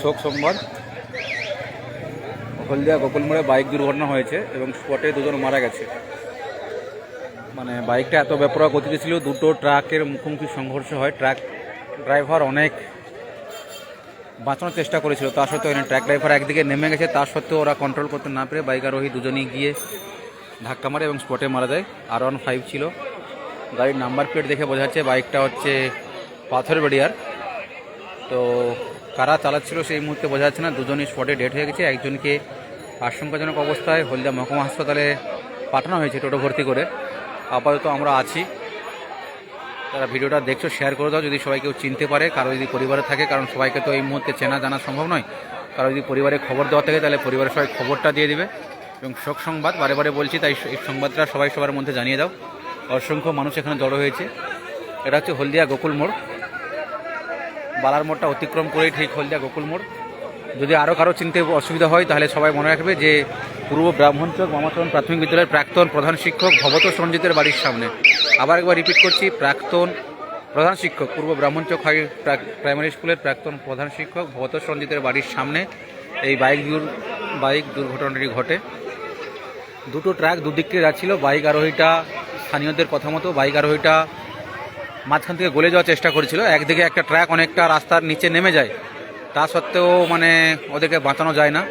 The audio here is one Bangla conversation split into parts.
শোক সংবাদ, হলদিয়া গোকুলমোড়ে বাইক দুর্ঘটনা হয়েছে এবং স্পটে দুজন মারা গেছে। মানে বাইকটা এত বেপরোয়া গতিতে ছিল, দুটো ট্রাকের মুখোমুখি সংঘর্ষ হয়। ট্রাক ড্রাইভার অনেক বাঁচানোর চেষ্টা করেছিল, তা সত্ত্বেও ট্রাক ড্রাইভার একদিকে নেমে গেছে, তা সত্ত্বেও ওরা কন্ট্রোল করতে না পেরে বাইক আরোহী দুজনেই গিয়ে ধাক্কা মারে এবং স্পটে মারা যায়। R15 ছিল। গাড়ির নাম্বার প্লেট দেখে বোঝা যাচ্ছে বাইকটা হচ্ছে পাথরবেড়িয়ার। তো কারা চালাচ্ছিল সেই মুহূর্তে বোঝা যাচ্ছে না, দুজনই স্পটে ডেড হয়ে গেছে। একজনকে আশঙ্কাজনক অবস্থায় হলদিয়া মহকুমা হাসপাতালে পাঠানো হয়েছে টোটো ভর্তি করে। আপাতত আমরা আছি। তারা ভিডিওটা দেখছো, শেয়ার করে দাও যদি সবাই কেউ চিনতে পারে, কারো যদি পরিবারে থাকে, কারণ সবাইকে তো এই মুহূর্তে চেনা জানা সম্ভব নয়। কারো যদি পরিবারে খবর দেওয়া থাকে তাহলে পরিবারের সবাই খবরটা দিয়ে দিবে। এবং শোক সংবাদ বারে বারে বলছি, তাই এই সংবাদটা সবাই সবার মধ্যে জানিয়ে দাও। অসংখ্য মানুষ এখানে জড়ো হয়েছে। এটা হচ্ছে হলদিয়া গোকুল মোড়। বালার মোড়টা অতিক্রম করেই ঠিক হলদিয়া গোকুল মোড়। যদি আরও কারো চিনতে অসুবিধা হয় তাহলে সবাই মনে রাখবে যে পূর্ব ব্রাহ্মণচক মামাচরণ প্রাথমিক বিদ্যালয়ের প্রাক্তন প্রধান শিক্ষক ভবত সঞ্জিতের বাড়ির সামনে। আবার একবার রিপিট করছি, প্রাক্তন প্রধান শিক্ষক পূর্ব ব্রাহ্মণচক হাই প্রাইমারি স্কুলের প্রাক্তন প্রধান শিক্ষক ভবত সঞ্জিতের বাড়ির সামনে এই বাইক দুর্ঘটনাটি ঘটে। দুটো ট্রাক দুদিকে যাচ্ছিল। বাইক আরোহীটা স্থানীয়দের কথা মতো বাইক আরোহীটা মাঝখান থেকে গলে যাওয়ার চেষ্টা করেছিল। একদিকে একটা ট্রাক অনেকটা রাস্তার নিচে নেমে যায়, তা সত্ত্বেও মানে ওদেরকে বাঁচানো যায় না।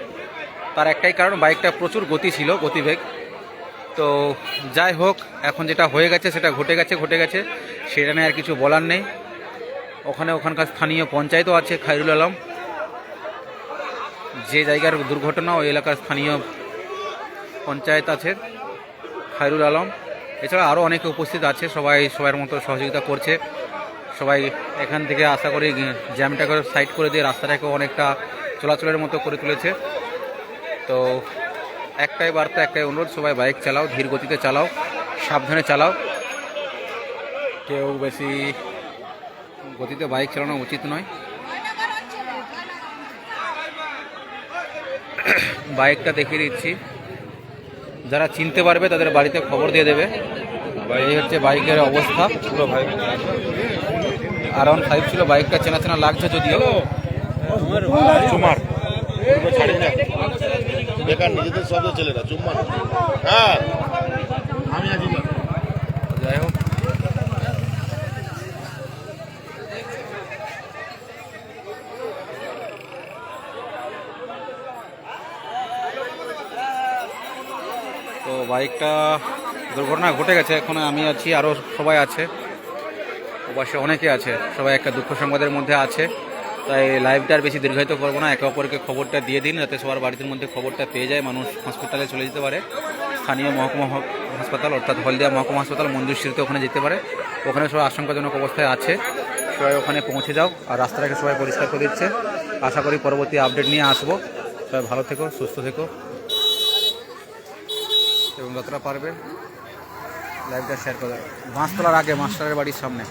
তার একটাই কারণ, বাইকটা প্রচুর গতি ছিল, গতিবেগ। তো যাই হোক, এখন যেটা হয়ে গেছে সেটা ঘটে গেছে, সেটা নিয়ে আর কিছু বলার নেই। ওখানকার স্থানীয় পঞ্চায়েতও আছে, খায়রুল আলম, যে জায়গার দুর্ঘটনা ওই এলাকার স্থানীয় পঞ্চায়েত আছে খায়রুল আলম। এছাড়া আরও অনেকে উপস্থিত আছে, সবাই সবার মতো সহযোগিতা করছে। সবাই এখান থেকে আশা করি জ্যামটা করে সাইড করে দিয়ে রাস্তাটাকে অনেকটা চলাচলের মতো করে তুলেছে। তো একটাই বার্তা, একটাই অনুরোধ, সবাই বাইক চালাও, ধীর গতিতে চালাও, সাবধানে চালাও। কেউ বেশি গতিতে বাইক চালানো উচিত নয়। বাইকটা দেখিয়ে দিচ্ছি, যারা চিনতে পারবে তাদের বাড়িতে খবর দিয়ে দেবে। এই হচ্ছে বাইকের অবস্থা। পুরো ভাই R15 ছিল, বাইকটা চেনা চেনা লাগছে যদিও। বেকার নিজেদের শব্দ ছেলেরা চুম্মা। হ্যাঁ আমি আছি। যাই হোক, তো বাইকটা দুর্ঘটনা ঘটে গেছে। এখন আমি আছি, আরও সবাই আছে, ওপাশে অনেকে আছে, সবাই একটা দুঃখ সংবাদের মধ্যে আছে। তাই লাইভটা আর বেশি দীর্ঘায়িত করবো না, একে অপরকে খবরটা দিয়ে দিন যাতে সবার বাড়ির মধ্যে খবরটা পেয়ে যায়, মানুষ হসপিটালে চলে যেতে পারে। স্থানীয় মহকুমা হাসপাতাল অর্থাৎ হলদিয়া মহকুমা হাসপাতাল মঞ্জুশ্রীতে ওখানে যেতে পারে। ওখানে সবাই আশঙ্কাজনক অবস্থায় আছে, সবাই ওখানে পৌঁছে যাও। আর রাস্তাটাকে সবাই পরিষ্কার করে দিচ্ছে। আশা করি পরবর্তী আপডেট নিয়ে আসবো। সবাই ভালো থেকো, সুস্থ থেকো এবং যতটা পারবে লাইভটা শেয়ার করে। বাঁশতলার আগে মাস্টারের বাড়ির সামনে।